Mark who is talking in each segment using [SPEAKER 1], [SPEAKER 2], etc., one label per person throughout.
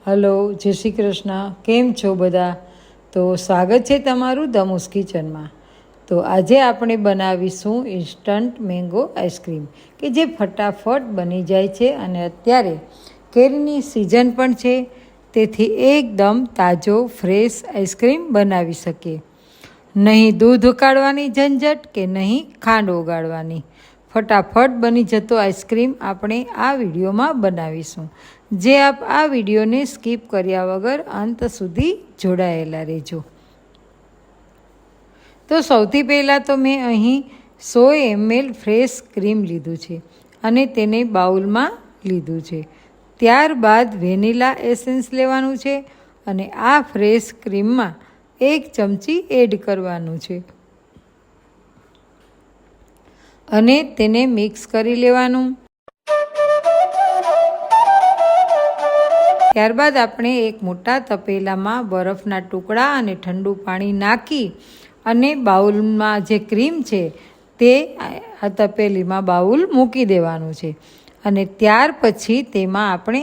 [SPEAKER 1] Hello, જય શ્રી કૃષ્ણ. કેમ છો બધા? તો સ્વાગત છે તમારું દમુસ કિચનમાં. તો આજે આપણે બનાવીશું ઇન્સ્ટન્ટ મેંગો આઈસ્ક્રીમ કે જે ફટાફટ બની જાય છે અને અત્યારે કેરીની સિઝન પણ છે, તેથી એકદમ તાજો ફ્રેશ આઈસ્ક્રીમ બનાવી શકીએ. નહીં દૂધ ઉકાળવાની ઝંઝટ કે નહીં ખાંડ ઓગાળવાની. ફટાફટ બની જતો આઈસ્ક્રીમ આપણે આ વિડીયોમાં બનાવીશું, જે આપ આ વિડીયોને સ્કીપ કર્યા વગર અંત સુધી જોડાયેલા રહેજો. તો સૌથી પહેલાં તો મેં અહીં 100 ml ફ્રેશ ક્રીમ લીધું છે અને તેને બાઉલમાં લીધું છે. ત્યારબાદ વેનીલા એસેન્સ લેવાનું છે અને આ ફ્રેશ ક્રીમમાં 1 ચમચી એડ કરવાનું છે અને તેને મિક્સ કરી લેવાનું. ત્યારબાદ આપણે એક મોટા તપેલામાં બરફના ટુકડા અને ઠંડુ પાણી નાખી અને બાઉલમાં જે ક્રીમ છે તે આ તપેલીમાં બાઉલ મૂકી દેવાનું છે અને ત્યાર પછી તેમાં આપણે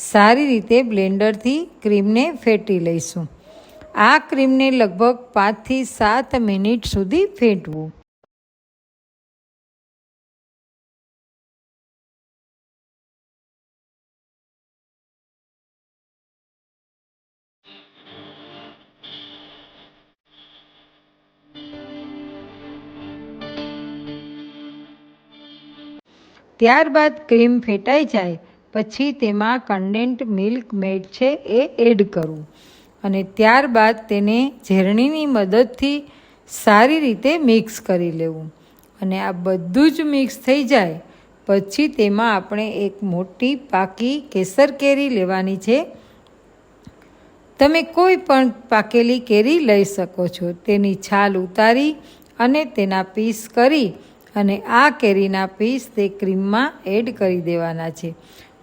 [SPEAKER 1] સારી રીતે બ્લેન્ડરથી ક્રીમને ફેટી લઈશું. આ ક્રીમને લગભગ 5 થી 7 મિનિટ સુધી ફેટવું. ત્યારબાદ ક્રીમ ફેટાઈ જાય પછી તેમાં કન્ડેન્સ્ડ મિલ્ક મેડ છે એ એડ કરવું અને ત્યારબાદ તેને ઝેરણીની મદદથી સારી રીતે મિક્સ કરી લેવું. અને આ બધું જ મિક્સ થઈ જાય પછી તેમાં આપણે એક મોટી પાકી કેસર કેરી લેવાની છે. તમે કોઈ પણ પાકેલી કેરી લઈ શકો છો. તેની છાલ ઉતારી અને તેના પીસ કરી અને આ કેરીના પીસ તે ક્રીમમાં એડ કરી દેવાના છે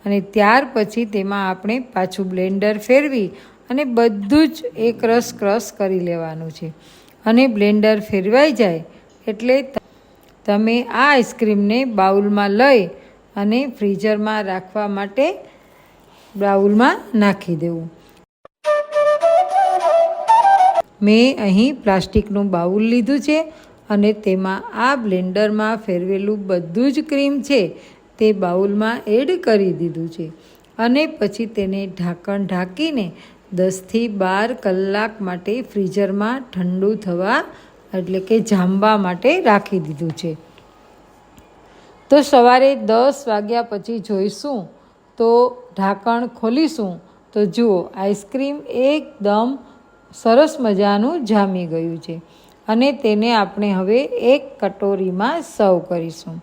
[SPEAKER 1] અને ત્યાર પછી તેમાં આપણે પાછું બ્લેન્ડર ફેરવી અને બધું જ એકરસ ક્રશ કરી લેવાનું છે. અને બ્લેન્ડર ફેરવાઈ જાય એટલે તમે આ આઈસ્ક્રીમને બાઉલમાં લઈ અને ફ્રીઝરમાં રાખવા માટે બાઉલમાં નાખી દેવું. મેં અહીં પ્લાસ્ટિકનું બાઉલ લીધું છે અને તેમાં આ બ્લેન્ડરમાં ફેરવેલું બધું જ ક્રીમ છે તે બાઉલમાં એડ કરી દીધું છે અને પછી તેને ઢાંકણ ઢાંકીને 10 થી 12 કલાક માટે ફ્રીઝરમાં ઠંડુ થવા એટલે કે જામવા માટે રાખી દીધું છે. તો સવારે 10 વાગ્યા પછી જોઈશું તો ઢાંકણ ખોલીશું તો જુઓ આઈસ્ક્રીમ એકદમ સરસ મજાનું જામી ગયું છે અને તેને આપણે હવે એક કટોરીમાં સર્વ કરીશું.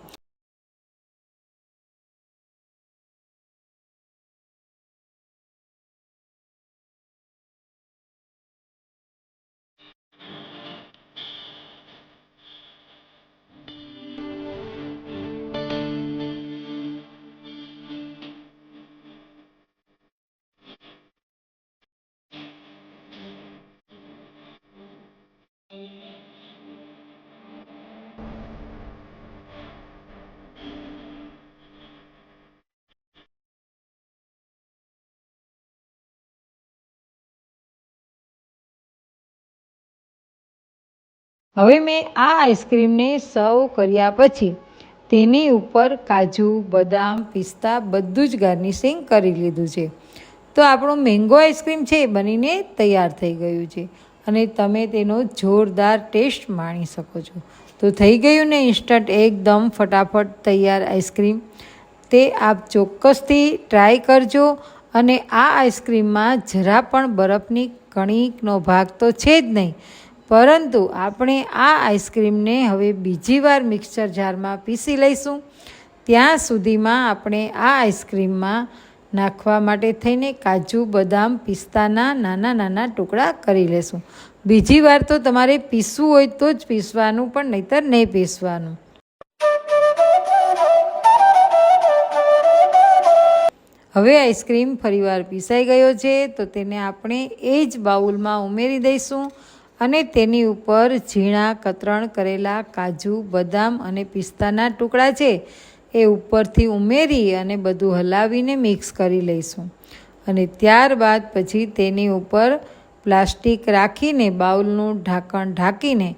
[SPEAKER 1] હવે મેં આ આઈસ્ક્રીમને સર્વ કર્યા પછી તેની ઉપર કાજુ, બદામ, પિસ્તા બધું જ ગાર્નિશિંગ કરી લીધું છે. તો આપણું મેંગો આઈસ્ક્રીમ છે એ બનીને તૈયાર થઈ ગયું છે અને તમે તેનો જોરદાર ટેસ્ટ માણી શકો છો. તો થઈ ગયું ને ઇન્સ્ટન્ટ એકદમ ફટાફટ તૈયાર આઈસ્ક્રીમ. તે આપ ચોક્કસથી ટ્રાય કરજો અને આ આઈસ્ક્રીમમાં જરા પણ બરફની કણીકનો ભાગ તો છે જ નહીં, પરંતુ આપણે આ આઈસ્ક્રીમને હવે બીજી વાર મિક્સર જારમાં પીસી લઈશું. ત્યાં સુધીમાં આપણે આ આઈસ્ક્રીમમાં નાખવા માટે થઈને કાજુ, બદામ, પિસ્તાના નાના નાના ટુકડા કરી લેશું. બીજી વાર તો તમારે પીસવું હોય તો જ પીસવાનું, પણ નહીંતર નહીં પીસવાનું. હવે આઈસ્ક્રીમ ફરીવાર પીસાઈ ગયો છે તો તેને આપણે એ જ બાઉલમાં ઉમેરી દઈશું અને તેની ઉપર ઝીણા કતરણ કરેલા કાજુ, બદામ અને પિસ્તાના ટુકડા છે એ ઉપરથી ઉમેરી અને બધું હલાવીને મિક્સ કરી લઈશું. અને ત્યારબાદ પછી તેની ઉપર પ્લાસ્ટિક રાખીને બાઉલનું ઢાંકણ ઢાંકીને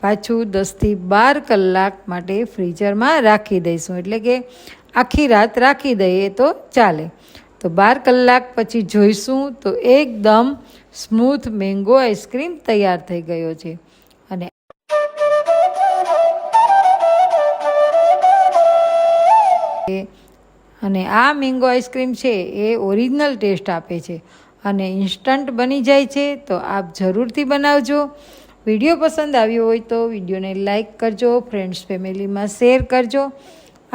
[SPEAKER 1] પાછું 10થી 12 કલાક માટે ફ્રીઝરમાં રાખી દઈશું. એટલે કે આખી રાત રાખી દઈએ તો ચાલે. તો 12 કલાક પછી જોઈશું તો એકદમ સ્મૂથ મેંગો આઈસ્ક્રીમ તૈયાર થઈ ગયો છે. અને આ મેંગો આઈસ્ક્રીમ છે એ ઓરિજિનલ ટેસ્ટ આપે છે અને ઇન્સ્ટન્ટ બની જાય છે. તો આપ જરૂરથી બનાવજો. વિડીયો પસંદ આવ્યો હોય તો વિડીયોને લાઈક કરજો, ફ્રેન્ડ્સ ફેમિલીમાં શેર કરજો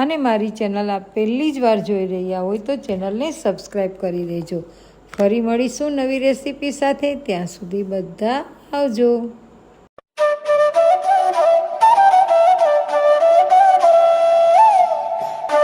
[SPEAKER 1] અને મારી ચેનલ આપ પહેલી જ વાર જોઈ રહ્યા હોય તો ચેનલને સબસ્ક્રાઈબ કરી દેજો. ફરી મળીશું નવી રેસીપી સાથે. ત્યાં સુધી બધા આવજો.